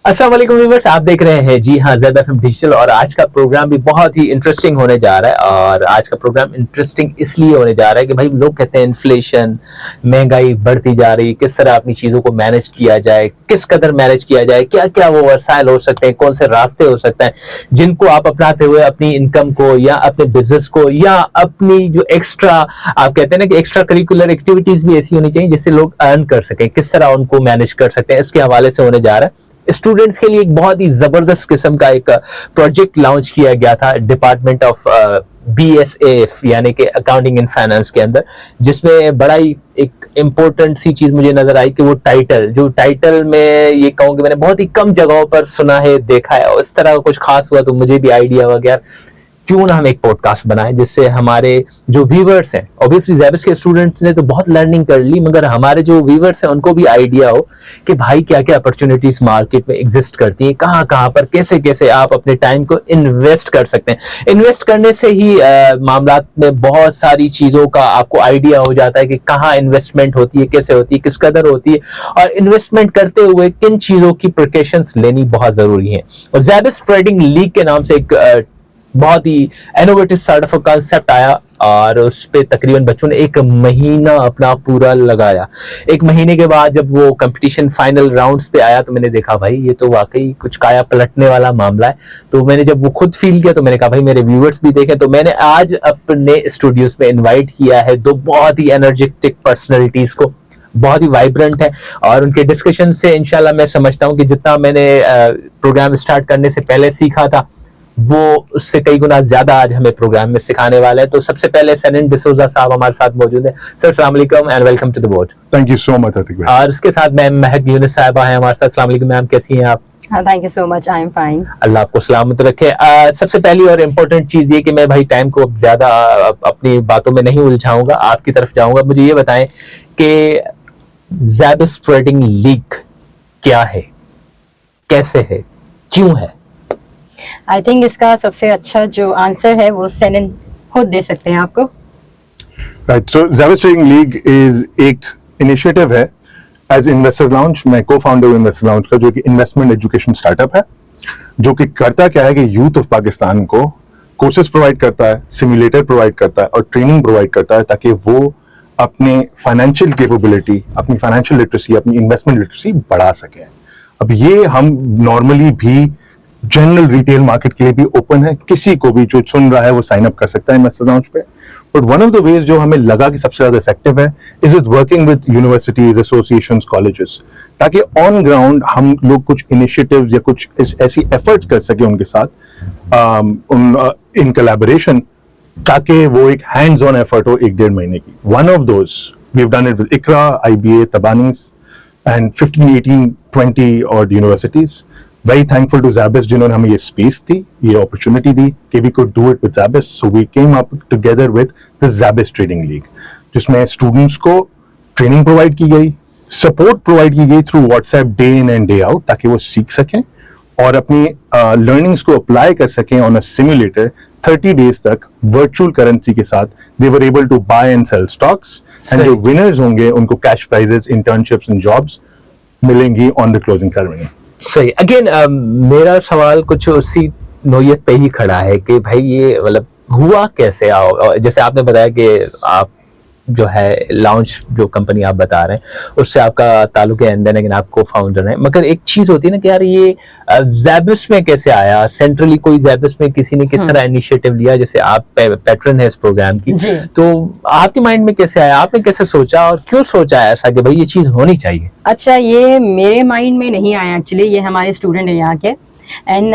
अस्सलाम वालेकुम व्यूअर्स, आप देख रहे हैं जी हाँ ज़ेड एफएम डिजिटल। और आज का प्रोग्राम भी बहुत ही इंटरेस्टिंग होने जा रहा है। और आज का प्रोग्राम इंटरेस्टिंग इसलिए होने जा रहा है कि भाई लोग कहते हैं इन्फ्लेशन, महंगाई बढ़ती जा रही है, किस तरह अपनी चीज़ों को मैनेज किया जाए, किस कदर मैनेज किया जाए, क्या क्या वो वसाइल हो सकते हैं, कौन से रास्ते हो सकते हैं जिनको आप अपनाते हुए अपनी इनकम को या अपने बिजनेस को या अपनी जो एक्स्ट्रा आप कहते हैं ना कि एक्स्ट्रा करिकुलर एक्टिविटीज भी ऐसी होनी चाहिए जिससे लोग अर्न कर सकें, किस तरह उनको मैनेज कर सकते हैं, इसके हवाले से होने जा रहा है। स्टूडेंट्स के लिए एक बहुत ही जबरदस्त किस्म का एक प्रोजेक्ट लॉन्च किया गया था डिपार्टमेंट ऑफ BSAF यानी कि अकाउंटिंग एंड फाइनेंस के अंदर, जिसमें बड़ा ही एक इम्पोर्टेंट सी चीज मुझे नजर आई कि वो टाइटल में ये कहूँ कि मैंने बहुत ही कम जगहों पर सुना है, देखा है, और इस तरह का कुछ खास हुआ तो मुझे भी आइडिया वगैरह क्यों ना हम एक पॉडकास्ट बनाएं जिससे हमारे जो व्यूवर्स हैं, ऑब्वियसली ज़ैबिस के स्टूडेंट्स ने तो बहुत लर्निंग कर ली, मगर हमारे जो व्यूवर्स हैं उनको भी आइडिया हो कि भाई क्या क्या अपॉर्चुनिटीज मार्केट में एग्जिस्ट करती हैं, कहाँ कहाँ पर कैसे कैसे आप अपने टाइम को इन्वेस्ट कर सकते हैं। इन्वेस्ट करने से ही मामलात में बहुत सारी चीज़ों का आपको आइडिया हो जाता है कि कहाँ इन्वेस्टमेंट होती है, कैसे होती है, किस कदर होती है, और इन्वेस्टमेंट करते हुए किन चीज़ों की प्रिकॉशंस लेनी बहुत ज़रूरी है। और ज़ैबिस ट्रेडिंग लीग के नाम से एक बहुत ही इनोवेटिव सॉर्ट ऑफ कॉन्सेप्ट आया और उस पे तकरीबन बच्चों ने एक महीना अपना पूरा लगाया। एक महीने के बाद जब वो कंपटीशन फाइनल राउंड्स पे आया तो मैंने देखा भाई ये तो वाकई कुछ काया पलटने वाला मामला है। तो मैंने जब वो खुद फील किया तो मैंने कहा भाई मेरे व्यूअर्स भी देखें, तो मैंने आज अपने स्टूडियोज में इन्वाइट किया है दो बहुत ही एनर्जेटिक पर्सनैलिटीज को, बहुत ही वाइब्रेंट है। और उनके डिस्कशन से इंशाल्लाह मैं समझता हूँ कि जितना मैंने प्रोग्राम स्टार्ट करने से पहले सीखा था वो उससे कई गुना ज्यादा आज हमें प्रोग्राम में सिखाने वाले हैं। तो सबसे पहले सनन डिसोजा साहब हमारे साथ मौजूद हैं। सर अस्सलाम वालेकुम and welcome to the board. Thank you so much Atiq भाई। और उसके साथ मैम महक यूनिस साहिबा हैं हमारे साथ। अस्सलाम वालेकुम मैम, कैसी हैं आप? Thank you so much, I am fine. Allah आपको सलामत रखे। सबसे पहली और इम्पोर्टेंट चीज ये कि मैं भाई टाइम को ज्यादा अपनी बातों में नहीं उलझाऊंगा, आपकी तरफ जाऊंगा। मुझे ये बताएं कि ज़ैबिस ट्रेडिंग लीग क्या है, कैसे है, क्यों है? आई थिंक इसका सबसे अच्छा जो आंसर है वो सनन खुद दे सकते हैं आपको। Right, so Zabist trading league is एक इनिशिएटिव है एज इन्वेस्टर्स लाउंज। मैं को फाउंडर हूँ इन्वेस्टर्स लाउंज का, जो कि इन्वेस्टमेंट एजुकेशन स्टार्टअप है, जो कि करता क्या है कि यूथ ऑफ पाकिस्तान को कोर्सेज प्रोवाइड करता है, सिमुलेटर प्रोवाइड करता है और ट्रेनिंग प्रोवाइड करता है ताकि वो अपने फाइनेंशियल कैपेबिलिटी, अपनी फाइनेंशियल लिटरेसी, अपनी इन्वेस्टमेंट लिटरेसी बढ़ा सकें। अब ये हम नॉर्मली भी जनरल रिटेल मार्केट के लिए भी ओपन है, किसी को भी जो सुन रहा है वो साइन अप कर सकता है इन्वेस्टर लाउंज पे। But one of the ways जो हमें लगा कि सबसे ज्यादा इफेक्टिव है is with working with universities, associations, colleges, ताकि ऑन ग्राउंड हम लोग कुछ इनिशिएटिव्स या कुछ ऐसी एफर्ट्स कर सके उनके साथ इन कोलैबोरेशन, ताकि वो एक हैंड्स ऑन एफर्ट हो 1-1.5 महीने की। One of those we have done it with Iqra, IBA, Tabani's and 15, 18, 20 और universities. Very thankful to Zabist जिन्होंने हमें ये स्पेस दी, ये अपॉर्चुनिटी दी कि we could do it with ज़ैबिस. So we came up together with the ज़ैबिस Trading League, जिसमें स्टूडेंट्स को training provide की गई, सपोर्ट प्रोवाइड की गई through WhatsApp day in and day out, ताकि वो सीख सकें और अपनी लर्निंग्स को अप्लाई कर सकें ऑन अ सिमुलेटर 30 डेज तक वर्चुअल करेंसी के साथ। They were able to buy and sell stocks and जो विनर्स होंगे उनको cash prizes, internships and jobs मिलेंगी ऑन द क्लोजिंग सेरेमनी। सही। अगेन मेरा सवाल कुछ उसी नोयत पे ही खड़ा है कि भाई ये मतलब हुआ कैसे? जैसे आपने बताया कि आप जो है लाउंज जो कंपनी आप बता रहे हैं उससे आपका ताल्लुक है एंड देन अगेन आप को फाउंडर हैं, मगर एक चीज होती है ना कि यार ये ज़ैबिस में कैसे आया? सेंट्रली कोई ज़ैबिस में किसी ने किस तरह इनिशिएटिव लिया? जैसे आप पैट्रन है इस प्रोग्राम की, तो आपके माइंड में कैसे आया? आपने कैसे सोचा और क्यों सोचा ऐसा कि भाई ये चीज होनी चाहिए? अच्छा, ये मेरे माइंड में नहीं आया एक्चुअली, ये हमारे स्टूडेंट है यहाँ के एंड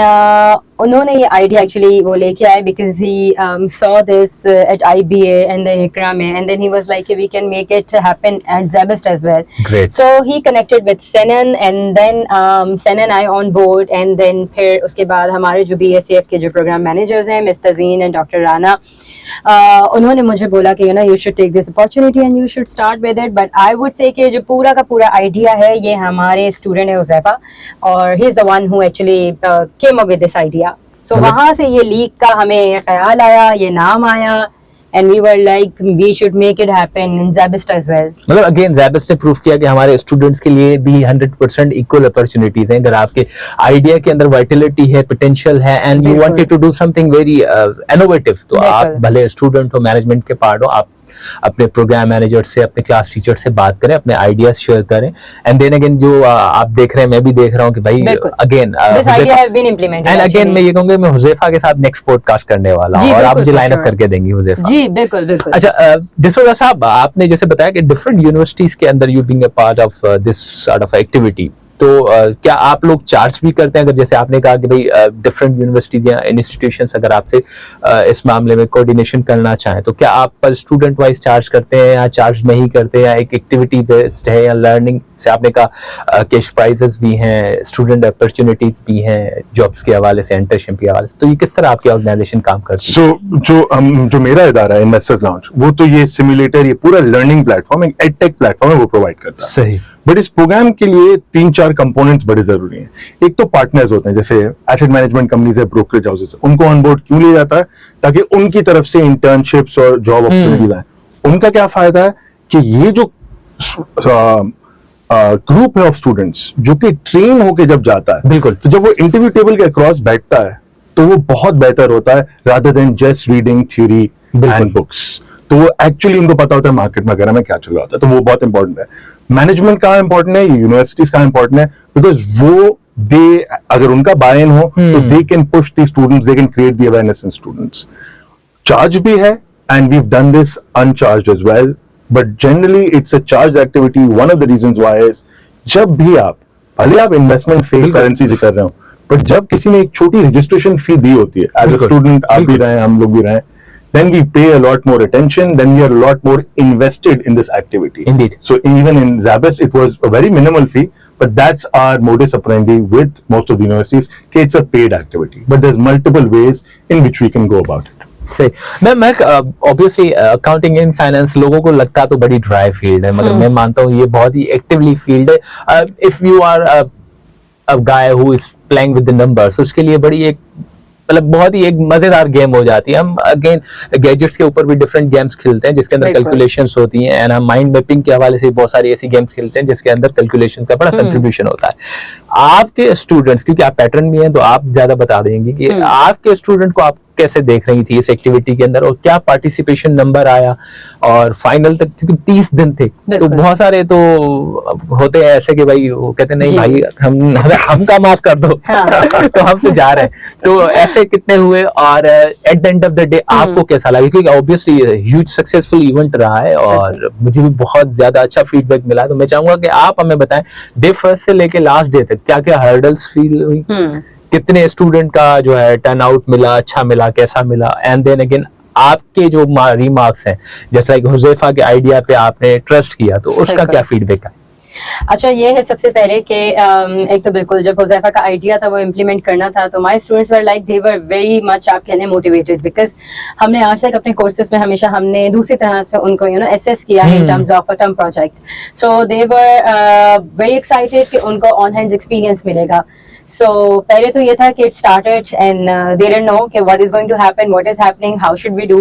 उन्होंने ये आइडिया एक्चुअली वो लेके आए because he saw this at IBA and then Iqra में and then he was like we can make it happen at Zabist as well. So he connected with Sanan and then Sanan आई ऑन बोर्ड एंड देन फिर उसके बाद हमारे जो BSAF के जो program managers हैं miss Tazeen and doctor Rana, उन्होंने मुझे बोला कि you should take this opportunity and you should start with it. But I would say कि जो पूरा का पूरा आइडिया है ये हमारे स्टूडेंट है हुज़ैफा, और he is the one who actually came up with this idea. So वहां से ये लीग का हमें ख्याल आया, ये नाम आया and we were like we should make it happen in Zabist as well. मतलब अगेन ज़ैबिस्ट ने प्रूव किया कि हमारे स्टूडेंट्स के लिए भी 100% इक्वल अपॉर्चुनिटीज हैं। अगर आपके आइडिया के अंदर वाइटलिटी है, पोटेंशियल है एंड यू बिल्कुल। Wanted to do something very innovative, तो आप बिल्कुल। भले स्टूडेंट हो, मैनेजमेंट के पार्ट हो, आप अपने प्रोग्राम मैनेजर से, अपने क्लास टीचर से बात करें, अपने आइडियाज शेयर करें। एंड देन अगेन जो आप देख रहे हैं, मैं भी देख रहा हूँ कि भाई बिल्कुल। Again This idea has been implemented. And again actually. मैं ये कहूंगा मैं हुज़ैफा के साथ नेक्स्ट पॉडकास्ट करने वाला हूँ जी, और आप बिल्कुल, मुझे लाइन अप sure. करके देंगी हुज़ैफा। जी बिल्कुल बिल्कुल। अच्छा डिसोजा साहब, आपने जैसे बताया कि डिफरेंट यूनिवर्सिटीज के अंदर you being a part of this sort of activity, तो क्या आप लोग चार्ज भी करते हैं? अगर जैसे आपने कहा कि भाई डिफरेंट यूनिवर्सिटीज या इंस्टीट्यूशंस अगर आपसे इस मामले में कोऑर्डिनेशन करना चाहें, तो क्या आप पर स्टूडेंट वाइज चार्ज करते हैं या चार्ज नहीं करते, या एक एक्टिविटी बेस्ड है, या लर्निंग से आपने कहा कैश प्राइजेस भी हैं, स्टूडेंट अपॉर्चुनिटीज भी हैं जॉब्स के हवाले से, इंटर्नशिप के हवाले से, तो ये किस तरह आपकी ऑर्गेनाइजेशन काम करती है? सो जो मेरा इदारा है इन्वेस्टर्स लाउंज, वो तो ये सिमुलेटर, ये पूरा लर्निंग प्लेटफॉर्म, एक एडटेक प्लेटफॉर्म है, वो प्रोवाइड करता है। सही। बट इस प्रोग्राम के लिए 3-4 कंपोनेंट्स बड़े जरूरी हैं। एक तो पार्टनर्स होते हैं, जैसे एसेट मैनेजमेंट कंपनीज है, ब्रोकरेज हाउसेस, उनको ऑन बोर्ड क्यों लिया जाता है? ताकि उनकी तरफ से इंटर्नशिप्स और जॉब अपॉर्चुनिटीज आए। उनका क्या फायदा है कि ये जो ग्रुप है ऑफ स्टूडेंट्स जो कि ट्रेन होके जब जाता है, बिल्कुल। तो जब वो इंटरव्यू टेबल के अक्रॉस बैठता है तो वो बहुत बेहतर होता है rather than just reading theory and books. तो वो एक्चुअली उनको पता होता है मार्केट वगैरह में क्या चल रहा होता है, तो वो बहुत इंपॉर्टेंट है। मैनेजमेंट कहाँ इंपॉर्टेंट है, यूनिवर्सिटीज कहाँ इंपॉर्टेंट है, बिकॉज वो दे अगर उनका बाय इन हो तो they can push the students, they can create the awareness in students. Charge भी है and we have done this uncharged as well, but generally it's a charge activity. One of the reasons why is जब भी आप भले आप investment fake currency से कर रहे हो, बट जब किसी ने एक छोटी रजिस्ट्रेशन फी दी होती है एज अ स्टूडेंट, आप भी रहे, हम लोग भी रहे, then we pay a lot more attention, then we are a lot more invested in this activity. Indeed. So even in Zabist, it was a very minimal fee, but that's our modus operandi with most of the universities. Okay, it's a paid activity, but there's multiple ways in which we can go about it. सही। मैं obviously accounting and finance लोगों को लगता तो बड़ी dry field है, मगर मैं मानता हूँ ये बहुत ही एक्टिवली फील्ड है। If you are a guy who is playing with the numbers, उसके लिए बड़ी एक मतलब बहुत ही एक मजेदार गेम हो जाती है। हम अगेन गैजेट्स के ऊपर भी डिफरेंट गेम्स खेलते हैं जिसके अंदर कैलकुलेशंस होती हैं, एंड हम माइंड मैपिंग के हवाले से बहुत सारी ऐसी गेम्स खेलते हैं जिसके अंदर कैलकुलेशन का बड़ा कंट्रीब्यूशन होता है। आपके स्टूडेंट्स, क्योंकि आप पैटर्न भी हैं तो आप ज्यादा बता देंगे कि आपके स्टूडेंट को आप कैसे देख रही थी इस एक्टिविटी के अंदर, और क्या पार्टिसिपेशन नंबर आया, और फाइनल तक क्योंकि 30 दिन थे तो बहुत सारे तो होते हैं ऐसे कि भाई वो कहते नहीं भाई हम का माफ कर दो तो हम तो जा रहे हैं, तो ऐसे कितने हुए, और at the end of the day आपको कैसा लगा? क्योंकि ऑब्वियसली ह्यूज सक्सेसफुल इवेंट रहा है और मुझे भी बहुत ज्यादा अच्छा फीडबैक मिला, तो मैं चाहूंगा कि आप हमें बताएं डे फर्स्ट से लेके लास्ट डे तक क्या क्या हर्डल्स फील हुई, कितने स्टूडेंट का जो है टर्न आउट मिला, अच्छा मिला, कैसा मिला, एंड देन अगेन आपके जो रिमार्क्स हैं, जैसा कि हुज़ैफा के आइडिया पे आपने ट्रस्ट किया, तो उसका क्या फीडबैक है? अच्छा, ये है सबसे पहले कि एक तो बिल्कुल जब हुज़ैफा का आइडिया था वो इम्प्लीमेंट करना था, तो my students were like they were very much, आप कहने मोटिवेटेड, बिकॉज हमने आज तक अपने कोर्सेज में हमेशा हमने दूसरी तरह से उनको एसेस किया in terms of a term project, so they were very excited कि उनको ऑन हैंड्स एक्सपीरियंस मिलेगा। So पहले तो ये था कि it started and they didn't know कि what is going to happen, what is happening, how should we do.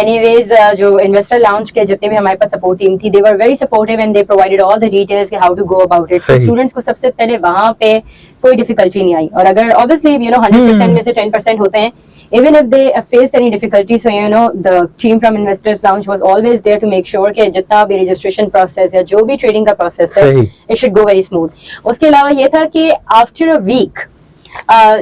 Anyways, जो investor launch के जितने भी हमारे पास support team थी, they were very supportive and they provided all the details कि how to go about it. So students को सबसे पहले वहाँ पे कोई difficulty नहीं आई, और अगर obviously 100% में से 10% होते हैं, even if they faced any difficulty, so the team from Investors Lounge was always there to make sure कि जितना भी registration process या जो भी trading का process है, it should go very smooth. उसके अलावा ये था कि after a week,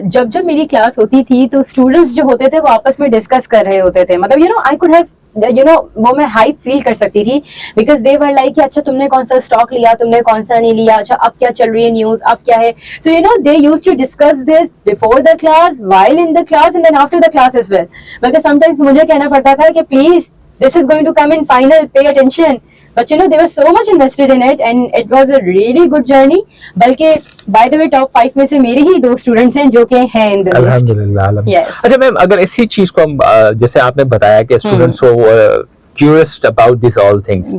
जब मेरी क्लास होती थी तो स्टूडेंट्स जो होते थे वो आपस में डिस्कस कर रहे होते थे, मतलब आई कुड हैव वो मैं हाइप फील कर सकती थी, बिकॉज दे वर लाइक अच्छा तुमने कौन सा स्टॉक लिया, तुमने कौन सा नहीं लिया, अच्छा अब क्या चल रही है न्यूज, अब क्या है, so they used to discuss this before the class, while in the class and then after the class as well, बल्कि समटाइम्स मुझे कहना पड़ता था कि please this is going to come in final, pay attention, but they were so much invested in it and it was a really good journey. बल्कि by the way top 5 में से मेरे ही 2 स्टूडेंट्स हैं जो कि हैं in the list. अल्हम्दुलिल्लाह। अच्छा मैम, अगर इसी चीज को हम जैसे आपने बताया कि स्टूडेंट्स को curious about this all things,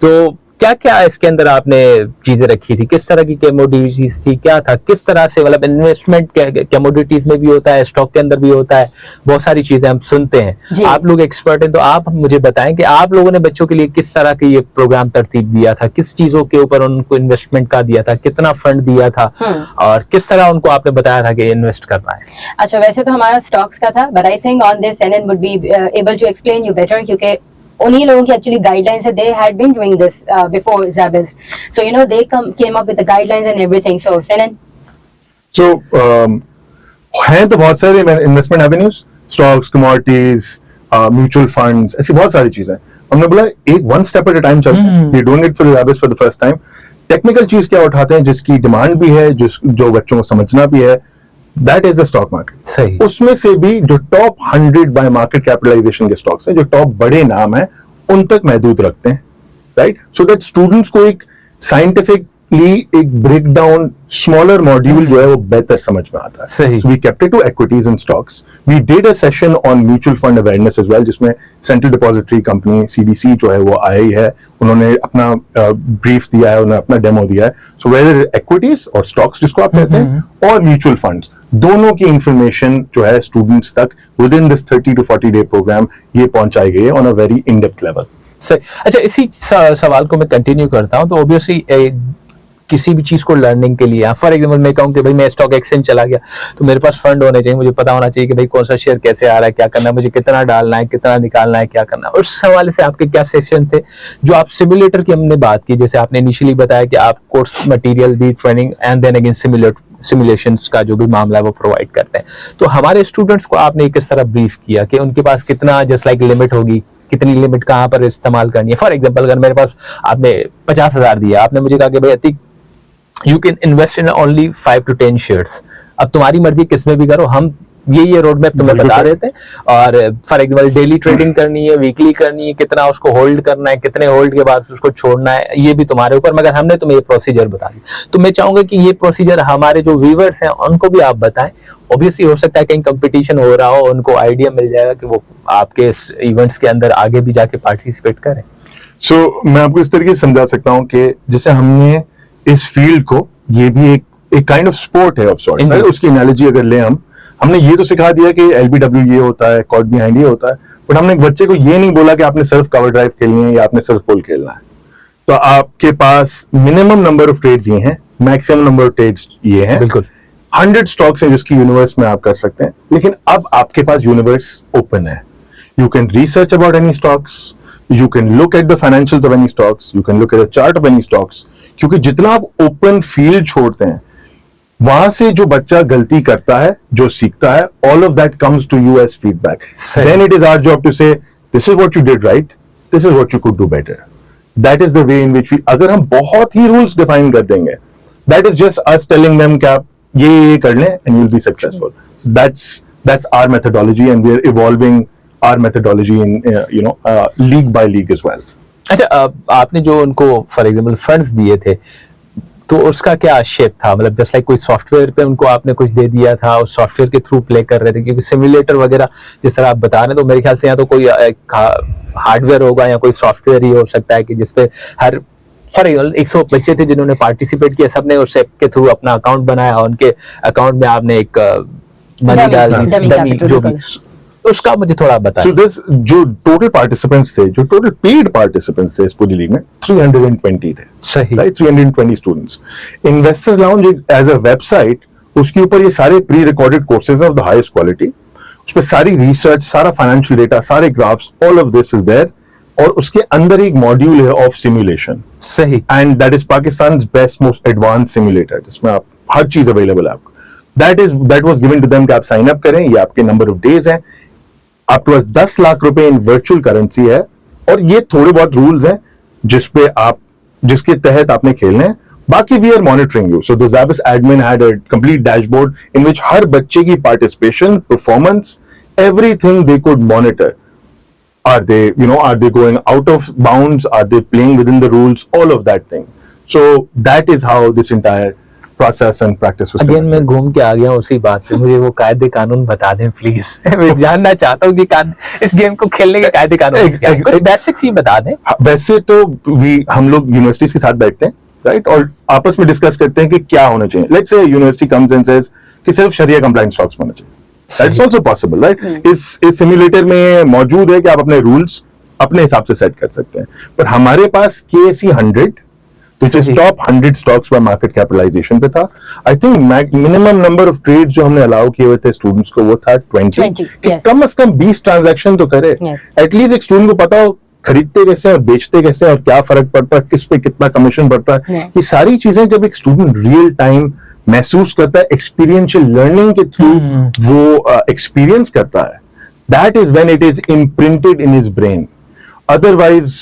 तो क्या क्या इसके अंदर आपने चीजें रखी थी, किस तरह की कमोडिटीज थी, क्या था, किस तरह से, मतलब इन्वेस्टमेंट कमोडिटीज में भी होता है, स्टॉक के अंदर भी होता है, बहुत सारी चीजें हम सुनते जी। हैं। आप लोग एक्सपर्ट हैं, तो आप मुझे बताएं कि आप लोगों ने बच्चों के लिए किस तरह की ये प्रोग्राम तरतीब दिया था, किस चीजों के ऊपर उनको इन्वेस्टमेंट का दिया था, कितना फंड दिया था, और किस तरह उनको आपने बताया था कि इन्वेस्ट करना है। अच्छा, वैसे तो हमारा स्टॉक्स का था, but I think on this NN would be able to explain you better, क्योंकि उन्हीं लोगों की एक्चुअली गाइडलाइंस है. They had been doing this before Zabis, so you know they came up with the guidelines and everything. So Senan. So हैं तो बहुत सारे investment avenues, stocks, commodities, mutual funds, ऐसी बहुत सारी चीजें. हमने बोला एक one step at a time चलते हैं. We doing it for Zabis for the first time. Technical चीज क्या उठाते हैं जिसकी डिमांड भी है, जो बच्चों को समझना भी है, that is the stock market. सही. उसमें से भी जो टॉप 100 बाय मार्केट कैपिटलाइजेशन के स्टॉक्स हैं, जो टॉप बड़े नाम हैं, उन तक महदूद रखते हैं, राइट? सो दैट स्टूडेंट्स को एक साइंटिफिकली एक ब्रेक डाउन स्मॉलर मॉड्यूल जो है वो बेहतर समझ में आता है. सही. So we kept it to equities and stocks. We did a session on mutual fund awareness as well, जिसमें सेंट्रल डिपॉजिटरी कंपनी CDC जो है वो आई है, उन्होंने अपना ब्रीफ दिया है, उन्होंने अपना डेमो दिया है. सो वेदर इक्विटीज और स्टॉक्स जिसको आप कहते हैं, और म्यूचुअल फंड्स, दोनों की इंफॉर्मेशन जो है स्टूडेंट्स तक within this 30 to 40 day program ये पहुंचाई गई है on a very in depth level. सही. अच्छा, इसी सवाल को मैं कंटिन्यू करता हूं. तो ऑब्वियसली किसी भी चीज को लर्निंग के लिए, फॉर एग्जांपल मैं कहूँ कि भाई मैं स्टॉक एक्सचेंज चला गया, तो मेरे पास फंड होने चाहिए, मुझे पता होना चाहिए कि भाई कौन सा शेयर कैसे आ रहा है, क्या करना है, मुझे कितना डालना है, कितना निकालना है, क्या करना है. उस हवाले से आपके क्या सेशन थे? जो आप सिमुलेटर की हमने बात की, जैसे आपने इनिशियली बताया कि आप कोर्स मटेरियल भी, training and then again simulations का जो भी मामला है वो प्रोवाइड करते हैं. तो हमारे स्टूडेंट्स को आपने किस तरह ब्रीफ किया कि उनके पास कितना जस्ट लाइक लिमिट होगी, कितनी लिमिट कहाँ पर इस्तेमाल करनी है? फॉर एग्जांपल अगर मेरे पास आपने 50,000 दिया, आपने मुझे कहा कि भाई Atiq you can invest in only 5 to 10 shares, अब तुम्हारी मर्जी किसमें भी करो, हम ये रोड मैप तुम्हें बता देते हैं. और फॉर एग्जांपल डेली ट्रेडिंग करनी है, वीकली करनी है, कितना उसको होल्ड करना है, कितने होल्ड के बाद उसको छोड़ना है, ये भी तुम्हारे ऊपर, मगर हमने तुम्हें ये प्रोसीजर बता दी. तो मैं चाहूंगा कि ये प्रोसीजर हमारे जो व्यूअर्स हैं उनको भी आप बताएं. ऑब्वियसली हो सकता है कहीं कंपटीशन हो रहा हो, उनको आइडिया मिल जाएगा कि वो आपके इवेंट्स के अंदर आगे भी जाके पार्टिसिपेट करें. सो मैं आपको इस तरीके से समझा सकता हूँ कि जैसे हमने इस फील्ड को, ये भी एक काइंड ऑफ स्पोर्ट है ऑफ सॉर्ट्स, राइट? उसकी एनालॉजी अगर लें, हमने ये तो सिखा दिया कि LBW ये होता है, कॉट बिहाइंड ये होता है, बट हमने एक बच्चे को ये नहीं बोला कि आपने सिर्फ कवर ड्राइव खेलनी है या आपने सिर्फ पुल खेलना है. तो आपके पास मिनिमम नंबर ऑफ ट्रेड्स ये हैं, मैक्सिमम नंबर ऑफ ट्रेड्स ये हैं. बिल्कुल. 100 स्टॉक्स हैं जिसकी यूनिवर्स में आप कर सकते हैं, लेकिन अब आपके पास यूनिवर्स ओपन है. You can research about any stocks, you can look at the financials of any stocks, you can look at a chart of any stocks, क्योंकि जितना आप ओपन फील्ड छोड़ते हैं, वहां से जो बच्चा गलती करता है, जो सीखता है, all of that comes to you as feedback. Then it is our job to say, this is what you did right, this is what you could do better. That is the way in which we, अगर हम बहुत ही rules define कर देंगे, that is just us telling them कि आप ये कर लें and you'll be successful. That's our methodology and we are evolving our methodology in league by league as well. अच्छा, आपने जो उनको फॉर एग्जांपल फंड्स दिए थे, तो उसका क्या शेप था? मतलब जस्ट लाइक कोई सॉफ्टवेयर पे उनको आपने कुछ दे दिया था, उस सॉफ्टवेयर के थ्रू प्ले कर रहे थे? क्योंकि सिमुलेटर वगैरह जिस तरह आप बता रहे हैं, तो मेरे ख्याल से या तो कोई हार्डवेयर होगा या कोई सॉफ्टवेयर ही हो सकता है कि जिसपे हर, फॉर एग्जांपल 100 बच्चे थे जिन्होंने पार्टिसिपेट किया, सबने उस ऐप के थ्रू अपना अकाउंट बनाया और उनके अकाउंट में आपने एक मनी डाल दी, डमी जो भी, उसका मुझे थोड़ा बताएं. So this जो टोटल पार्टिसिपेंट्स थे, जो टोटल पेड पार्टिसिपेंट्स थे इस पूरी लीग में 320 थे. सही. Right, 320 students. Investors lounge as a website, उसके ऊपर ये सारे pre recorded courses of the highest quality, उस पर सारी रिसर्च, सारा फाइनेंशियल डेटा, सारे graphs, all of this is there. और उसके अंदर एक मॉड्यूल है ऑफ सिमुलेशन. सही. And that is Pakistan best most advance simulator, जिसमें आप हर चीज अवेलेबल है आपको. That was given to them कि आप साइन अप करें, ये आपके नंबर ऑफ डेज है, आपके पास 10 लाख रुपए इन वर्चुअल करेंसी है, और ये थोड़े बहुत रूल्स हैं जिसके तहत आपने खेलने हैं. बाकी we are monitoring you. So the Zabis admin had a complete dashboard in which हर बच्चे की participation, performance, everything they could monitor. Are they going out of bounds? Are they playing within the rules? All of that thing. So that is how this entire process and practice was again मैं conducted. घूम के आ गया हूँ उसी बात पे, मुझे वो कायदे कानून बता दें प्लीज। मैं जानना चाहता हूँ कि इस गेम को खेलने के कायदे कानून क्या हैं? कुछ बेसिक्स ही बता दें। हाँ, वैसे तो हम लोग यूनिवर्सिटीज के साथ बैठते हैं, राइट, और आपस में डिस्कस करते हैं कि क्या होना चाहिए। Let's say university comes and says कि सिर्फ शरिया कंप्लायंट स्टॉक्स होना चाहिए, दैट्स आल्सो पॉसिबल, राइट। इस सिम्युलेटर में मौजूद है कि आप अपने रूल्स अपने हिसाब से सेट कर सकते हैं, पर हमारे पास KSE 100 which is सही। top 100 stocks by market capitalization पे था। I think minimum number of trades जो हमने अलाउ किए हुए थे स्टूडेंट्स को वो था 20 कि yes. कम से कम 20 ट्रांजैक्शन तो करे, Yes. एटलीस्ट एक स्टूडेंट को पता हो खरीदते कैसे और बेचते कैसे और क्या फर्क पड़ता है, किस पे कितना कमीशन पड़ता है। Yeah. ये सारी चीजें जब एक स्टूडेंट रियल टाइम महसूस करता है, एक्सपीरियंशियल लर्निंग के थ्रू वो एक्सपीरियंस करता है, that is when it is imprinted in his brain. Otherwise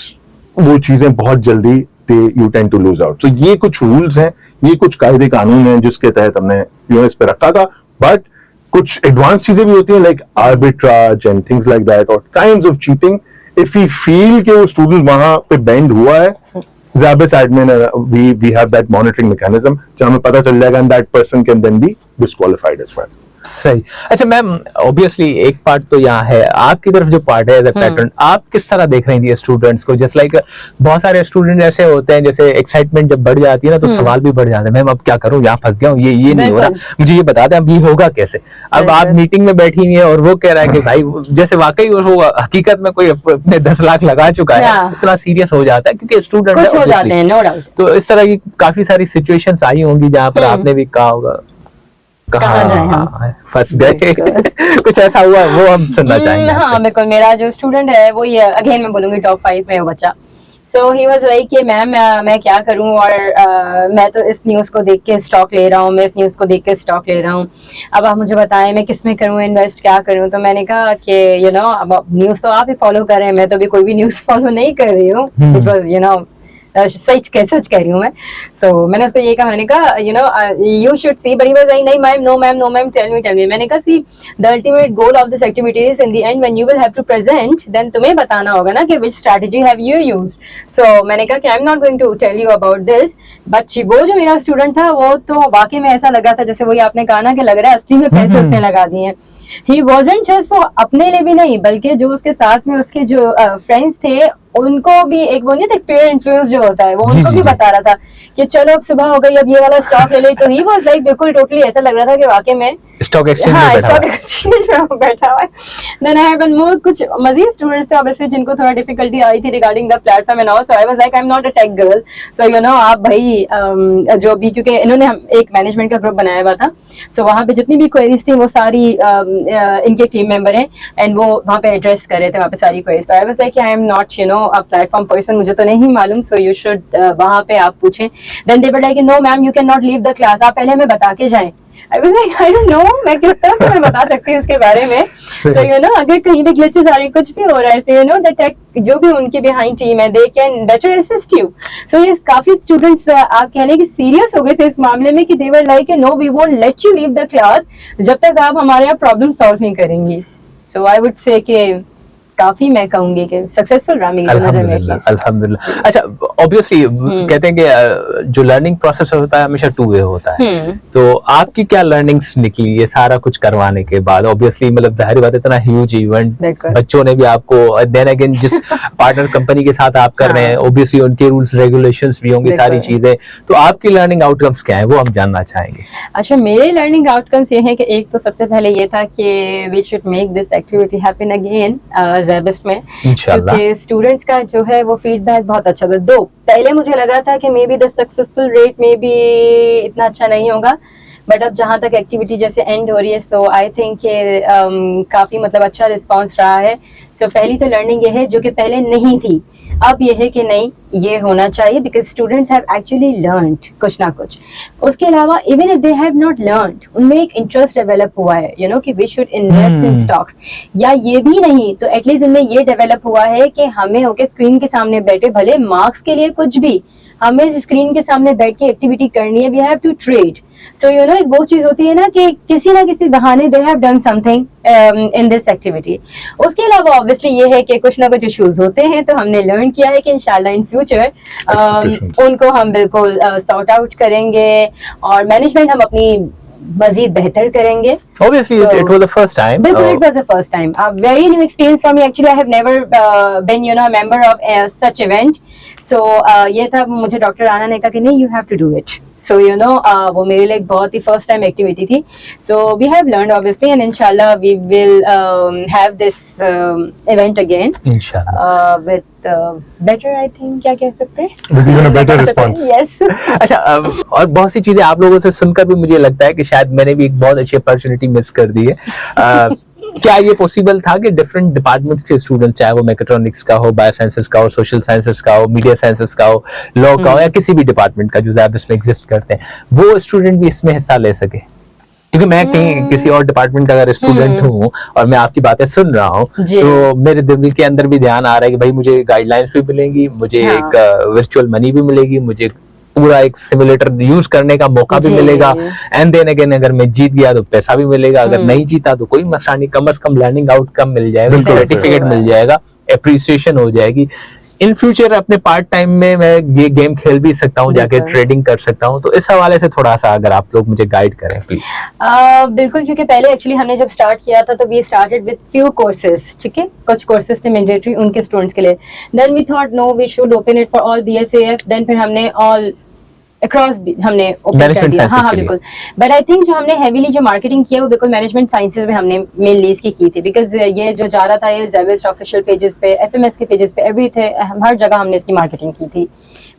वो चीजें बहुत जल्दी you tend to lose out. So ये कुछ रूल्स हैं, ये कुछ कायदे कानून हैं जिसके तहत हमने यूएस पे रखा था, बट कुछ एडवांस चीजें भी होती हैं like arbitrage and things like that और kinds of cheating. If we feel कि वो स्टूडेंट वहां पे बेंड हुआ है, Zabis admin, we have that monitoring mechanism जहाँ हमें पता चल जाएगा and that person can then be disqualified as well. सही। अच्छा मैम, ऑब्वियसली एक पार्ट तो यहाँ है, आपकी तरफ जो पार्ट है एज अ पैटर्न, आप किस तरह देख रही थी स्टूडेंट्स को? जस्ट लाइक बहुत सारे स्टूडेंट ऐसे होते हैं, जैसे एक्साइटमेंट जब बढ़ जाती है ना तो सवाल भी बढ़ जाते हैं, मैम अब क्या करूं, यहाँ फंस गया हूँ, ये नहीं हो रहा, मुझे ये बता दें अब ये होगा कैसे। अब आप मीटिंग में बैठी हुई है और वो कह रहा है कि भाई जैसे वाकई वो हकीकत में कोई अपने 10 लाख लगा चुका है, इतना सीरियस हो जाता है क्योंकि स्टूडेंट कुछ हो जाते हैं, नो डाउट। तो इस तरह की काफी सारी सिचुएशंस आई होंगी जहाँ पर आपने भी कहा होगा कहाँ जाए हम, फंस गए। कुछ ऐसा हुआ वो हम सुनना चाहेंगे। हाँ बिल्कुल, मेरा जो स्टूडेंट है वो ये अगेन मैं बोलूंगी टॉप 5 में है वो बच्चा। सो ही वाज लाइक कि मैम मैं क्या करूं, और मैं तो इस न्यूज़ को देख के स्टॉक ले रहा हूं, मैं इस न्यूज़ को देख के स्टॉक ले रहा हूं, अब आप मुझे बताएं मैं किस में करूं इन्वेस्ट, क्या करूं। तो मैंने कहा कि यू नो अब न्यूज़ तो आप ही फॉलो कर रहे हैं, मैं तो अभी कोई भी न्यूज़ फॉलो नहीं कर रही हूँ, व्हिच वाज यू नो सच कह रही हूँ मैं। सो मैंने उसको ये कहा, मैंने कहा you know you should see, but he was like नहीं ma'am, no ma'am tell me. मैंने कहा see the ultimate goal of this activity is in the end when you will have to present, then तुम्हें बताना होगा ना कि which strategy have you used. So मैंने कहा कि I am not going to tell you about this, but वो जो मेरा स्टूडेंट था वो तो वाकई में ऐसा लगा था जैसे वही आपने कहा ना कि लग रहा है असली में पैसे उसने लगा दिए हैं। He wasn't just वो अपने लिए भी नहीं, बल्कि जो उसके साथ में उसके जो फ्रेंड्स थे उनको भी एक वो नहीं था पेयर इन्फ्लुएंस जो होता है, वो उनको भी बता रहा था कि चलो अब सुबह हो गई, अब ये वाला स्टॉक ले ले। तो ही वाज लाइक बिल्कुल टोटली ऐसा लग रहा था कि वाकई में स्टॉक एक्सचेंज में बैठा हुआ है। Then I have one more, कुछ मजीद स्टूडेंट्स थे ऑब्वियसली जिनको थोड़ा डिफिकल्टी आई थी regarding the platform and all. So I was like I am not a tech girl, so you know आप भाई जो भी, क्योंकि इन्होंने एक मैनेजमेंट का ग्रुप बनाया हुआ था, सो वहाँ पे जितनी भी क्वेरीज थी वो सारी इनके टीम मेंबर हैं एंड वो वहाँ पे एड्रेस कर रहे थे वहाँ पे सारी क्वेरीज। तो आई was like I am not you know a platform person, मुझे तो नहीं मालूम, सो यू शुड वहाँ पे आप पूछें। Then they were like no ma'am you can not leave the class, आप पहले हमें बता के जाएं। I was like, I don't know, मैं किस तरह तुम्हें बता सकती हूँ इसके बारे में। So you know अगर कहीं भी ग्लिचेस आ रही, कुछ भी हो रहा है, so you know the tech जो भी उनके behind team है, they can better assist you. So yes, काफी students आप कह लें कि serious हो गए थे इस मामले में कि they were like no we won't let you leave the class जब तक आप हमारे यहाँ problem solve नहीं करेंगी। So I would say कि काफी मैं कहूंगी कि सक्सेसफुल रहा मेरी नजर में। अल्हम्दुलिल्लाह। अच्छा ऑब्वियसली कहते हैं कि जो लर्निंग प्रोसेस होता है हमेशा 2 वे होता है, तो आपकी क्या लर्निंग्स निकली ये सारा कुछ करवाने के बाद? ऑब्वियसली मतलब जाहिर बात है इतना ह्यूज इवेंट, बच्चों ने भी आपको, देन अगेन जिस पार्टनर कंपनी के साथ आप कर रहे हैं ऑब्वियसली उनके रूल्स रेगुलेशंस भी होंगे, सारी चीजें, तो आपकी लर्निंग आउटकम्स क्या है वो हम जानना चाहेंगे। अच्छा मेरे लर्निंग आउटकम्स ये है कि एक तो सबसे पहले ये था कि we should make this activity happen again Zabist में, क्योंकि स्टूडेंट्स का जो है वो फीडबैक बहुत अच्छा था। दो पहले मुझे लगा था कि may be the successful rate में भी इतना अच्छा नहीं होगा, बट अब जहाँ तक एक्टिविटी जैसे एंड हो रही है, सो आई थिंक काफी मतलब अच्छा रिस्पांस रहा है। सो पहली तो लर्निंग ये है जो कि पहले नहीं थी, अब ये है कि नहीं ये होना चाहिए, because students have actually learned कुछ ना कुछ। उसके अलावा even if they have not learned, उनमें एक इंटरेस्ट डेवलप हुआ है यू नो कि we should invest in stocks, या ये भी नहीं तो एटलीस्ट इनमें ये डेवलप हुआ है कि हमें ओके स्क्रीन के सामने बैठे भले मार्क्स के लिए कुछ भी हमें स्क्रीन के सामने बैठ के एक्टिविटी करनी है, we have to trade. So you know, एक वो चीज होती है ना कि किसी ना किसी बहाने they have done something in this activity. उसके अलावा ऑब्वियसली ये है कि कुछ ना कुछ इश्यूज होते हैं, तो हमने लर्न किया है कि इंशाल्लाह इन फ्यूचर उनको हम बिल्कुल सॉर्ट आउट करेंगे और मैनेजमेंट हम अपनी मजीद बेहतर करेंगे. Obviously, it was the first time. बिल्कुल, it was the first time. A very new experience for me. Actually, I have never been, you know, a member of such event. So ये था, मुझे doctor Rana ने कहा कि नहीं, you have to do it. So you know, वो मेरे लिए एक बहुत ही first time activity थी. So we have learned obviously, and inshallah we will have this event again. इंशाल्लाह. With better, I think, क्या कह सकते हैं? With even a better response. Yes. अच्छा, और बहुत सी चीजें आप लोगों से सुनकर भी मुझे लगता है कि शायद मैंने भी एक बहुत अच्छी अपॉर्चुनिटी मिस कर दी है. क्या ये पॉसिबल था कि डिफरेंट डिपार्टमेंट्स के स्टूडेंट, चाहे वो मैकेट्रॉनिक्स का हो, बायोसाइंसेस का हो, सोशल साइंसेस का हो, मीडिया साइंसेस का हो, लॉ का हो, या किसी भी डिपार्टमेंट का जो ज़्यादा इसमें एग्जिस्ट करते हैं, वो स्टूडेंट भी इसमें हिस्सा ले सके? क्योंकि मैं कहीं किसी और डिपार्टमेंट का अगर स्टूडेंट हूँ और मैं आपकी बातें सुन रहा हूँ, तो मेरे दिल के अंदर भी ध्यान आ रहा है कि भाई मुझे गाइडलाइंस भी मिलेंगी, मुझे एक वर्चुअल मनी भी मिलेगी, मुझे पूरा एक सिमुलेटर यूज करने का मौका भी मिलेगा, एंड देन अगेन अगर मैं जीत गया तो पैसा भी मिलेगा, अगर नहीं जीता तो कोई मसला नहीं, कम से कम लर्निंग आउटकम मिल जाएगा, सर्टिफिकेट मिल जाएगा, एप्रिसिएशन हो जाएगी. इन फ्यूचर अपने पार्ट टाइम में मैं ये गेम खेल भी सकता हूँ, जाके ट्रेडिंग कर सकता हूँ. तो इस हवाले से थोड़ा सा अगर आप लोग मुझे गाइड करें प्लीज. बिल्कुल, क्योंकि पहले एक्चुअली हमने जब स्टार्ट किया था तो we started with few courses. ठीक है, कुछ कोर्सेज थे मैंडेटरी उनके स्टूडेंट्स के लिए. Then we thought no, we should open it for all BSAF. Then फिर हमने ऑल अक्रॉस हमने ओपन कर दिया. हाँ, बिल्कुल. बट आई थिंक जो हमने हेवीली जो मार्केटिंग किया वो बिल्कुल मैनेजमेंट साइंसेज में हमने मेनली इसकी की थी, बिकॉज ये जो जा रहा था ये ज़ेविस्ट ऑफिशियल पेजेस पे, FMS के पेजेस पे, एवरी थे, हर जगह हमने इसकी मार्केटिंग की थी.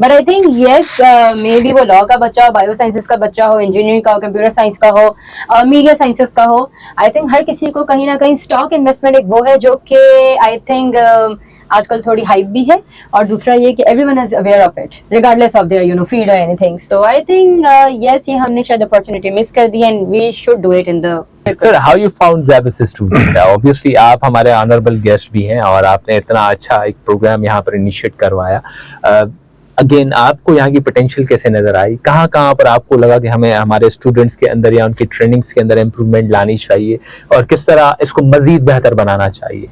But I think yes, may be वो लॉ का बच्चा हो, बायो साइंसेज का बच्चा हो, इंजीनियरिंग का हो, कंप्यूटर साइंस का हो, मीडिया साइंसेज का हो, आई थिंक हर किसी को कहीं ना कहीं स्टॉक इन्वेस्टमेंट एक वो है जो कि आई थिंक आजकल थोड़ी हाइप भी है, और दूसरा ये कि everyone is aware of it regardless of their you know field और anything. So I think yes, ये हमने शायद अपॉर्चुनिटी मिस कर दी and we should do it in the. Sir, how you found ज़ेविस स्टूडेंट? ऑब्वियसली आप हमारे honourable guest भी हैं और आपने इतना अच्छा एक प्रोग्राम यहाँ पर इनिशिएट करवाया. अगेन आपको यहाँ की पोटेंशियल कैसे नजर आई? कहाँ कहाँ पर आपको लगा कि हमें हमारे स्टूडेंट्स के अंदर या उनकी ट्रेनिंग्स के अंदर इम्प्रूवमेंट लानी चाहिए, और किस तरह इसको मजीद बेहतर बनाना चाहिए?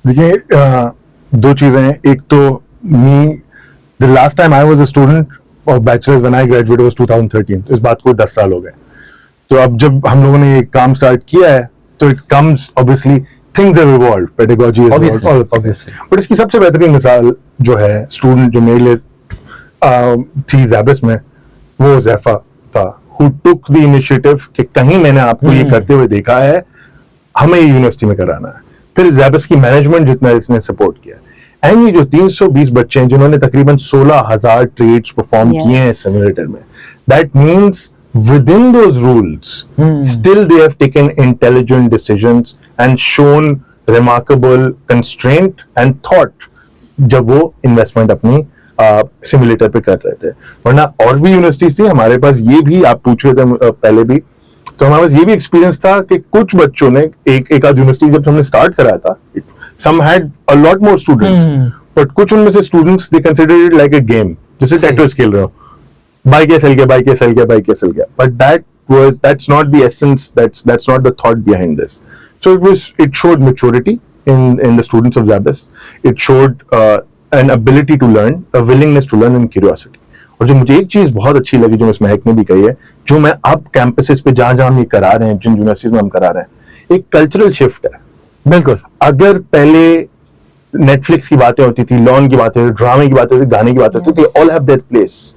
देखिए, दो चीजें हैं. एक तो me, the last time I was a student of bachelors when I graduated was 2013. तो इस बात को 10 साल हो गए. तो अब जब हम लोगों ने ये काम स्टार्ट किया है तो it comes obviously things have evolved, pedagogy has evolved, obviously. But इसकी सबसे बेहतरीन मिसाल जो है स्टूडेंट जो मेरे लिए थी ज़ेविस में, वो ज़ैफा था, who took the initiative कि कहीं मैंने आपको ये करते हुए देखा है, हमें ये यूनिवर्सिटी में कराना है. फिर ज़ेविस की मैनेजमेंट जितना इसने सपोर्ट किया, एंड ये जो 320 बच्चे हैं जिन्होंने तकरीबन 16,000 ट्रेड्स परफॉर्म किए हैं सिमुलेटर में, that means within those rules still they have taken intelligent decisions and shown remarkable constraint and thought जब वो इन्वेस्टमेंट अपनी सिमुलेटर पे कर रहे थे. वरना और भी यूनिवर्सिटीज थी हमारे पास, ये भी आप पूछ रहे थे पहले भी, तो हमारे पास ये भी एक्सपीरियंस था कि कुछ बच्चों ने एक आध यूनिवर्सिटी जब हमने स्टार्ट कराया था, some had a lot more students, but कुछ उनमें से students they considered it like a game, जैसे टेट्रिस खेल रहे हो, बाई के सेल गया, बाई के सेल गया, बाई के सेल गया. But that's not the essence, that's not the thought behind this. So it showed maturity in the students of ज़ेविस. It showed an ability to learn, a willingness to learn and curiosity. और जो मुझे एक चीज बहुत अच्छी लगी जो miss महक ने भी कही है, जो मैं अब कैंपसेस पे जहां हम ये करा रहे हैं, जिन यूनिवर्सिटीज में हम करा रहे हैं, एक कल्चरल शिफ्ट है. बिल्कुल. अगर पहले नेटफ्लिक्स की बातें होती थी, लॉन की बातें होती थी, ड्रामे की बातें होती थी, गाने की बातें होती थी, all have their place.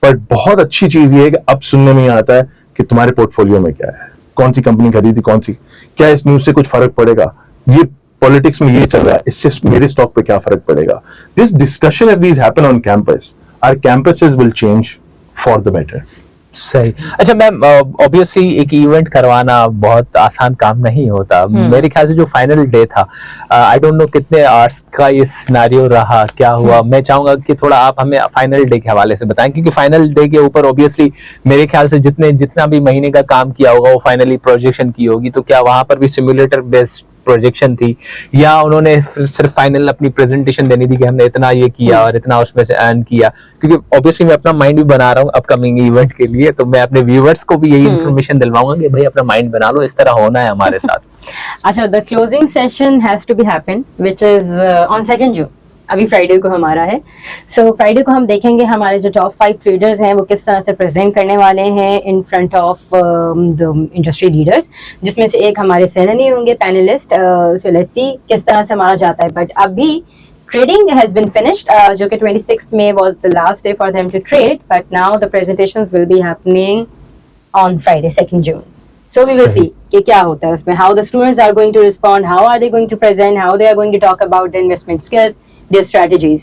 But बहुत अच्छी चीज ये है कि अब सुनने में आता है कि तुम्हारे पोर्टफोलियो में क्या है, कौन सी कंपनी खरीदी, कौन सी, क्या इस न्यूज से कुछ फर्क पड़ेगा, ये पॉलिटिक्स में ये चल रहा है, इससे मेरे स्टॉक पे क्या फर्क पड़ेगा. This discussion if these happen on campus, our campuses will change for the better. सही. अच्छा मैम, ऑब्वियसली एक इवेंट करवाना बहुत आसान काम नहीं होता. मेरे ख्याल से जो फाइनल डे था, आई डोंट नो कितने आवर्स का ये सिनेरियो रहा, क्या हुआ. मैं चाहूंगा कि थोड़ा आप हमें फाइनल डे के हवाले से बताएं, क्योंकि फाइनल डे के ऊपर ऑब्वियसली मेरे ख्याल से जितना भी महीने का काम किया होगा वो फाइनली प्रोजेक्शन की होगी. तो क्या वहां पर भी सिमुलेटर बेस्ड प्रोजेक्शन थी, या उन्होंने सिर्फ फाइनल अपनी प्रेजेंटेशन देनी थी कि हमने इतना ये किया और इतना उसमें से अर्न किया? क्योंकि ऑब्वियसली मैं अपना माइंड भी बना रहा हूँ अपकमिंग इवेंट के लिए, तो मैं अपने व्यूअर्स को भी यही इन्फॉर्मेशन दिलवाऊंगा कि भाई अपना माइंड बना लो, इस तरह होना है हमारे साथ। अच्छा, the closing session has to be happen which is on 2 June. अभी फ्राइडे को हमारा है। सो फ्राइडे को हम देखेंगे हमारे जो टॉप 5 ट्रेडर्स हैं वो किस तरह से प्रेजेंट करने वाले हैं in front of the industry leaders, जिसमें से एक हमारे सेरेनी होंगे पैनलिस्ट। सो लेट्स सी किस तरह से हमारा जाता है। बट अभी ट्रेडिंग हैज बीन फिनिश्ड, जो कि 26 में was the last day for them to trade, but now the presentations will be happening on Friday 2 June. So we will see कि क्या होता है उसमें, how the students are going to respond, how are they going to present, how they are going to talk about the investment skills, their strategies.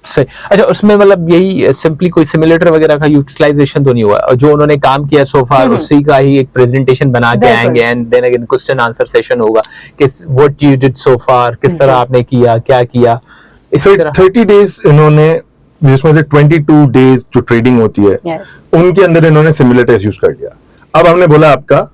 सही। अच्छा, उसमें मतलब यही सिंपली कोई सिमुलेटर वगैरह का यूटिलाइजेशन तो नहीं हुआ, और जो उन्होंने काम किया सो फार उसी का ही एक प्रेजेंटेशन बना के आएंगे, and then again question answer session होगा कि what you did so far, किस तरह आपने किया, क्या किया, इसी तरह। 30 डेज इन्होंने, जिसमें से 22 डेज जो ट्रेडिंग होती है, Yes. उनके अंदर इन्होंने सिमुलेटर्स यूज कर लिया। अब हमने बोला आपका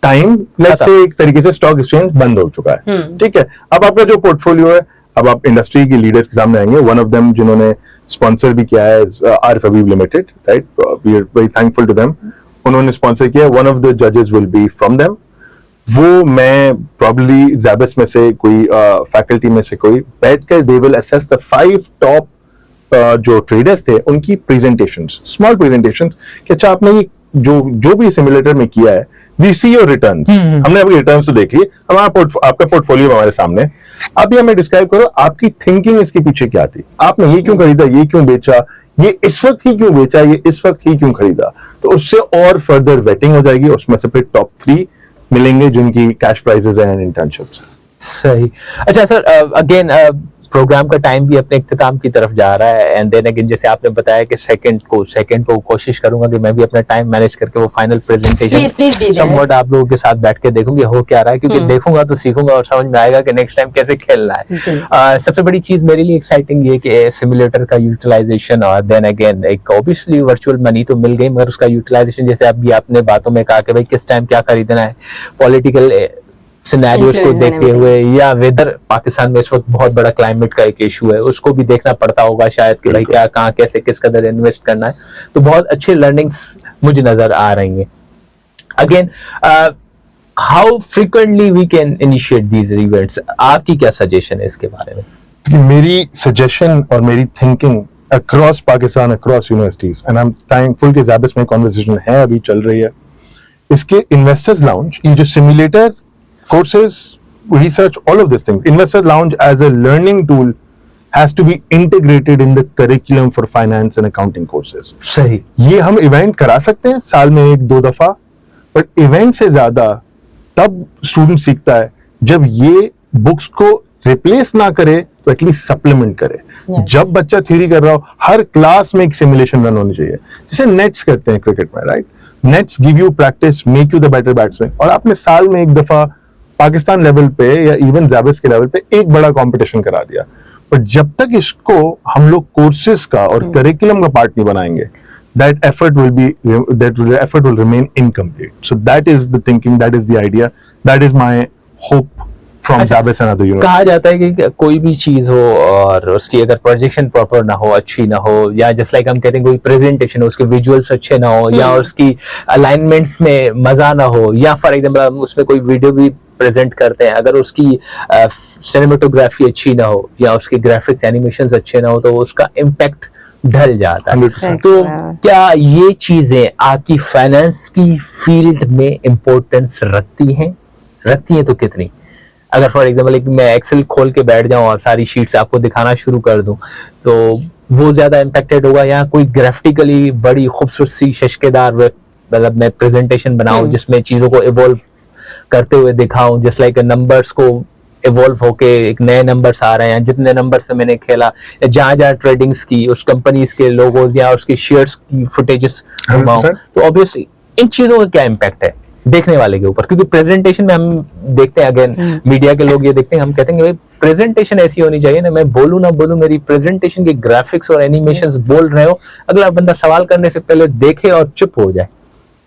टाइम लेट्स से एक तरीके से स्टॉक एक्सचेंज बंद हो चुका है, ठीक है। अब आपका जो पोर्टफोलियो है, अब आप इंडस्ट्री के लीडर्स के सामने आएंगे। वन ऑफ देम जिन्होंने स्पॉन्सर भी किया है Arif Habib limited, right, we are very thankful to them. उन्होंने स्पॉन्सर किया। वन ऑफ द जजेस विल बी फ्रॉम देम। वो मैं प्रॉब्ली ज़ैबस में से कोई फैकल्टी में से कोई बैठकर they will assess the 5 top जो ट्रेडर्स थे उनकी प्रेजेंटेशंस, स्मॉल प्रेजेंटेशंस, कि अच्छा आपने ये जो भी सिमुलेटर में किया है, वी सी योर रिटर्न्स। हमने आपके रिटर्न्स तो देख लिए, हमारा आपका पोर्टफोलियो हमारे सामने। आप ये हमें डिस्क्राइब करो, आपकी थिंकिंग इसके पीछे क्या थी, आपने ये क्यों खरीदा, ये क्यों बेचा, ये इस वक्त ही क्यों बेचा, ये इस वक्त ही क्यों खरीदा। तो उससे और फर्दर वेटिंग हो जाएगी, उसमें से फिर टॉप 3 मिलेंगे जिनकी कैश प्राइजेस एंड इंटर्नशिप्स। सही। अच्छा सर, अगेन प्रोग्राम का टाइम भी अपने इख्तिताम की तरफ जा रहा है, एंड देन अगेन जैसे आपने बताया कि सेकंड को कोशिश करूंगा कि मैं भी अपना टाइम मैनेज करके वो फाइनल प्रेजेंटेशन समवट आप लोगों के साथ बैठ के देखूंगी हो क्या रहा है, क्योंकि देखूंगा तो सीखूंगा और समझ में आएगा कि नेक्स्ट टाइम कैसे खेलना है। सबसे बड़ी चीज मेरे लिए एक्साइटिंग ये कि सिमुलेटर का यूटिलाइजेशन, और देन अगेन एक ऑब्वियसली वर्चुअल मनी तो मिल गई, मगर उसका यूटिलाइजेशन जैसे अभी आपने बातों में कहा कि भाई किस टाइम क्या खरीदना है, पॉलिटिकल सिनेरियोस को देखते हुए, या वेदर पाकिस्तान में इस वक्त बहुत बड़ा क्लाइमेट का एक इशू है, उसको भी देखना पड़ता होगा शायद कि भाई क्या, कहाँ, कैसे, किस कदर इन्वेस्ट करना है। तो बहुत अच्छे लर्निंग्स मुझे नजर आ रही हैं। Again how frequently we can initiate these events, आपकी क्या सजेशन है इसके बारे में? मेरी सजेशन और मेरी thinking across Pakistan, across universities, and I am thankful कि ज़ाबिस में कॉन्वर्सेशन है, अभी चल रही है। इसके इन्वेस्टर्स लाउंज, ये जो simulator courses, research, all of these things, Investor Lounge as a learning tool has to be integrated in the curriculum for finance and accounting courses. सही। ये हम इवेंट करा सकते हैं साल में 1-2 दफा, बट इवेंट से ज्यादा तब स्टूडेंट सीखता है जब ये बुक्स को रिप्लेस ना करे तो एटलीस्ट सप्लीमेंट करे। जब बच्चा थ्योरी कर रहा हो, हर क्लास में एक सिमुलेशन रन होनी चाहिए, जैसे नेट्स करते हैं क्रिकेट में, right. Nets give you practice, make you the better batsman. और आपने साल में 1 दफा पाकिस्तान लेवल पे या इवन ज़ाबिस के लेवल पे एक बड़ा कंपटीशन करा दिया, पर जब तक इसको हम लोग कोर्सेज का और करिकुलम का पार्ट नहीं बनाएंगे, that effort will remain incomplete. So that is the thinking, that is the idea, that is my hope from ज़ाबिस and other universities. कहा जाता है कि कोई भी चीज हो और उसकी अगर प्रोजेक्शन प्रॉपर ना हो, अच्छी ना हो, या जस्ट लाइक हम कहते हैं कोई प्रेजेंटेशन हो, उसके विजुअल्स अच्छे ना हो, या उसकी अलाइनमेंट्स में मजा ना हो, या फॉर एग्जांपल हम उसमें कोई वीडियो भी प्रेजेंट करते हैं, अगर उसकी सिनेमेटोग्राफी अच्छी ना हो या उसकी ग्राफिक्स एनिमेशंस अच्छे ना हो, तो उसका इम्पैक्ट ढल जाता है। 100%. तो क्या ये चीजें आपकी फाइनेंस की फील्ड में इम्पोर्टेंस रखती हैं तो कितनी? अगर फॉर एग्जांपल मैं एक्सेल खोल के बैठ जाऊं और सारी शीट्स आपको दिखाना शुरू कर दूं, तो वो ज्यादा इम्पैक्टेड होगा, या कोई ग्राफिकली बड़ी खूबसूरत सी शशकेदार मतलब मैं प्रेजेंटेशन बनाऊं जिसमें चीजों को इवॉल्व करते हुए दिखाऊं, जस्ट लाइक नंबर्स को इवॉल्व होके एक नए नंबर्स आ रहे हैं, जितने नंबर्स पे मैंने खेला, जहां जहां ट्रेडिंग्स की, उस कंपनीज के लोगोज या उसके शेयर्स की फुटेजेस घुमाऊं, तो ऑब्वियसली इन चीजों का क्या इम्पैक्ट है देखने वाले के ऊपर? क्योंकि प्रेजेंटेशन में हम देखते हैं, अगेन मीडिया के लोग ये देखते हैं, हम कहते हैं कि भाई प्रेजेंटेशन ऐसी होनी चाहिए ना, मैं बोलूं ना बोलूं, मेरी प्रेजेंटेशन के ग्राफिक्स और एनिमेशंस बोल रहे हो, अगला बंदा सवाल करने से पहले देखे और चुप हो जाए,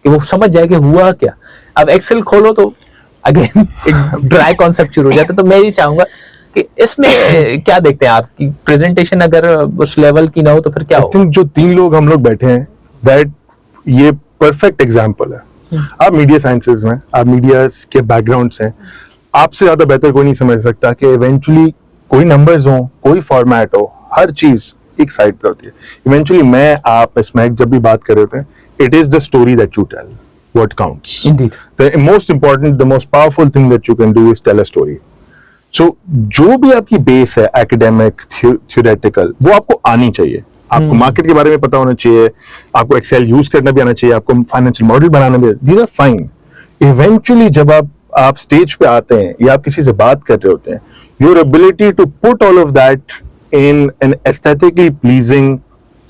कि वो समझ जाए कि हुआ क्या। अब एक्सेल खोलो तो अगेन एक ड्राई कॉन्सेप्ट शुरू हो जाता है। तो मैं ये चाहूंगा कि इसमें क्या देखते हैं आप कि प्रेजेंटेशन अगर उस लेवल की ना हो तो फिर क्या आई हो? थिंक जो 3 लोग हम लोग बैठे हैं, दैट ये परफेक्ट एग्जाम्पल है। आप मीडिया साइंसेज में, आप मीडिया के बैकग्राउंड से, आपसे ज्यादा बेहतर कोई नहीं समझ सकता कि इवेंचुअली कोई नंबर्स हो, कोई फॉर्मेट हो, हर चीज एक साइड पर होती है। इवेंचुअली मैं, आप, इसमें जब भी बात कर रहे होते हैं, it is the story that you tell what counts. Indeed. The most important, the most powerful thing that you can do is tell a story. So जो भी आपकी बेस है, एकेडमिक, थियोरेटिकल, वो आपको आनी चाहिए। आपको मार्केट के बारे में पता होना चाहिए, आपको एक्सेल यूज करना भी आना चाहिए, आपको फाइनेंशियल मॉडल बनाना भी। These are fine. इवेंचुअली जब आप स्टेज पे आते हैं या आप किसी से बात कर रहे होते हैं, your ability to put all of that in an aesthetically pleasing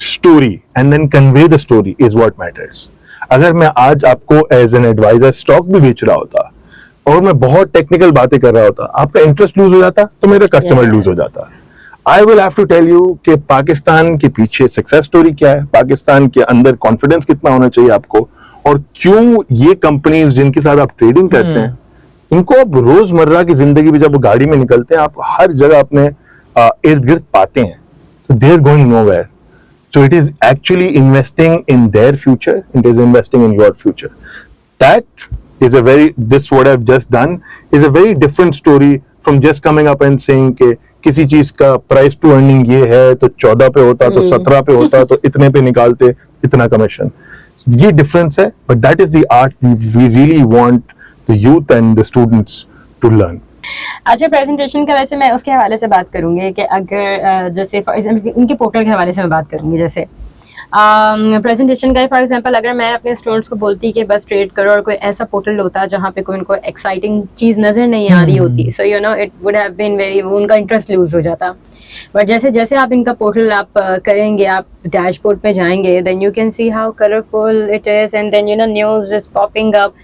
story and then convey the story is what matters. अगर मैं आज आपको एज एन एडवाइजर स्टॉक भी बेच रहा होता और मैं बहुत टेक्निकल बातें कर रहा होता, आपका इंटरेस्ट लूज हो जाता तो मेरा कस्टमर लूज हो जाता। I will have to tell you कि पाकिस्तान के पीछे सक्सेस स्टोरी क्या है, पाकिस्तान के अंदर कॉन्फिडेंस कितना होना चाहिए आपको, और क्यों ये कंपनीज जिनके साथ आप ट्रेडिंग करते हैं, इनको आप रोजमर्रा की जिंदगी में जब वो गाड़ी में निकलते हैं, आप हर जगह अपने इर्द गिर्द पाते हैं। They are going nowhere. So it is actually investing in their future. It is investing in your future. That is this what I've just done is a very different story from just coming up and saying कि किसी चीज का price to earning ये है तो 14 पे होता तो 17 पे होता तो इतने पे निकालते इतना कमीशन। ये difference है, but that is the art we really want the youth and the students to learn. अच्छा, प्रेजेंटेशन का वैसे मैं उसके हवाले से बात करूंगी कि अगर जैसे फॉर एग्जांपल इनके पोर्टल के हवाले से मैं बात करूंगी। जैसे प्रेजेंटेशन का फॉर एग्जांपल अगर मैं अपने स्टूडेंट्स को बोलती कि बस ट्रेड करो और कोई ऐसा पोर्टल होता जहाँ पे कोई उनको एक्साइटिंग चीज़ नज़र नहीं आ रही होती, so you know it would have been very, उनका इंटरेस्ट लूज हो जाता। बट जैसे जैसे आप इनका पोर्टल आप करेंगे, आप डैशबोर्ड पे जाएंगे, then you can see how colourful it is and then you know news is popping up.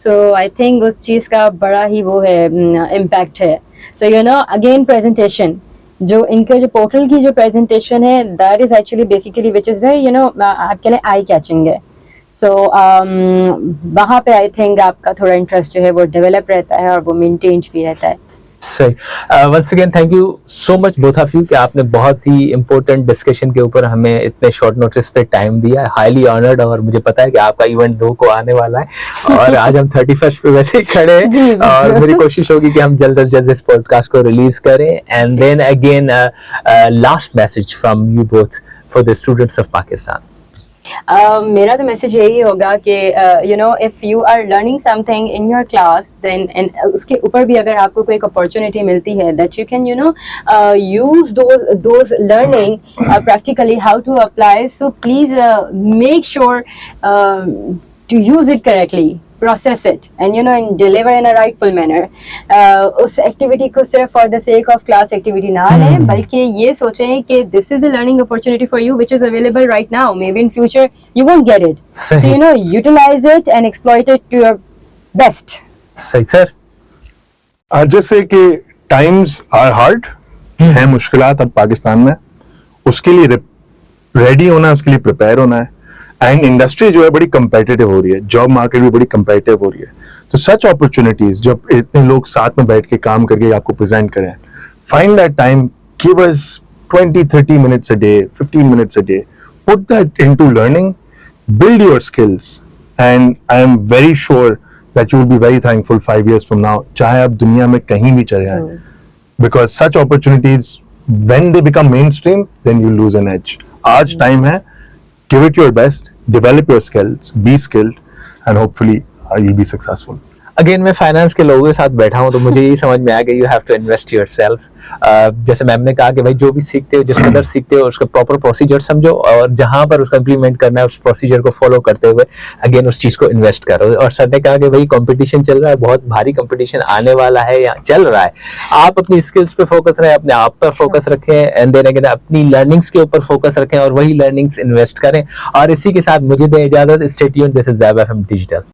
So I think उस चीज़ का बड़ा ही वो है इम्पैक्ट है। So you know again presentation, जो इनके जो पोर्टल की जो प्रेजेंटेशन है, that is actually basically which is very you know आपके लिए आई कैचिंग है। सो वहाँ पे आई थिंक आपका थोड़ा इंटरेस्ट जो है वो डेवलप रहता है और वो मेंटेन भी रहता है। सही। Once again thank you so much both of you कि आपने बहुत ही इम्पोर्टेंट डिस्कशन के ऊपर हमें इतने शॉर्ट नोटिस पे टाइम दिया है। हाईली ऑनर्ड, और मुझे पता है कि आपका इवेंट 2 को आने वाला है और आज हम 31 पे वैसे ही खड़े हैं और मेरी कोशिश होगी कि हम जल्द से जल्द इस पॉडकास्ट को रिलीज करें। And then again last message from you both for the students of Pakistan. मेरा तो मैसेज यही होगा कि you know if you are learning something in your class then and उसके ऊपर भी अगर आपको कोई अपॉर्चुनिटी मिलती है that you can you know use those learning practically how to apply, so please make sure to use it correctly, process it and you know and deliver in a rightful manner. उस activity को सिर्फ for the sake of class activity ना लें, बल्कि ये सोचें कि this is a learning opportunity for you which is available right now. Maybe in future you won't get it. So you know utilize it and exploit it to your best. सही sir. I'll just say कि times are hard, है मुश्किलात अब पाकिस्तान में, उसके लिए ready होना है, उसके लिए प्रिपेयर होना है। एंड इंडस्ट्री जो है बड़ी कंपेटिटिव हो रही है, जॉब मार्केट भी बड़ी कंपेटिटिव हो रही है। तो सच अपॉर्चुनिटीज जब इतने लोग साथ में बैठ के काम करके आपको प्रेजेंट करें, find that time, give us 20-30 minutes a day, 15 minutes a day, put that into learning, build your skills, and I am very sure that you will be very thankful 5 years from now, चाहे आप दुनिया में कहीं भी चले जाएं, because such opportunities when they become mainstream then you lose an edge. आज time है, give it your best, develop your skills, be skilled, and hopefully you'll be successful. Again मैं फाइनेंस के लोगों के साथ बैठा हूँ तो मुझे यही समझ में आया कि you have to invest yourself. जैसे मैम ने कहा कि भाई जो भी सीखते हो, जिस कदर सीखते हो, उसका प्रॉपर प्रोसीजर समझो और जहाँ पर उसका इम्प्लीमेंट करना है उस प्रोसीजर को फॉलो करते हुए अगेन उस चीज़ को इन्वेस्ट करो। और सर ने कहा कि भाई कंपटीशन चल रहा है, बहुत भारी कंपटीशन आने वाला है या चल रहा है, आप अपनी स्किल्स पे फोकस रखें, अपने आप पर फोकस रखें, एंड देन अगेन अपनी लर्निंग्स के ऊपर फोकस रखें और वही लर्निंग्स इन्वेस्ट करें। और इसी के साथ मुझे दें इजाजत। Stay tuned, this is Zeb FM digital.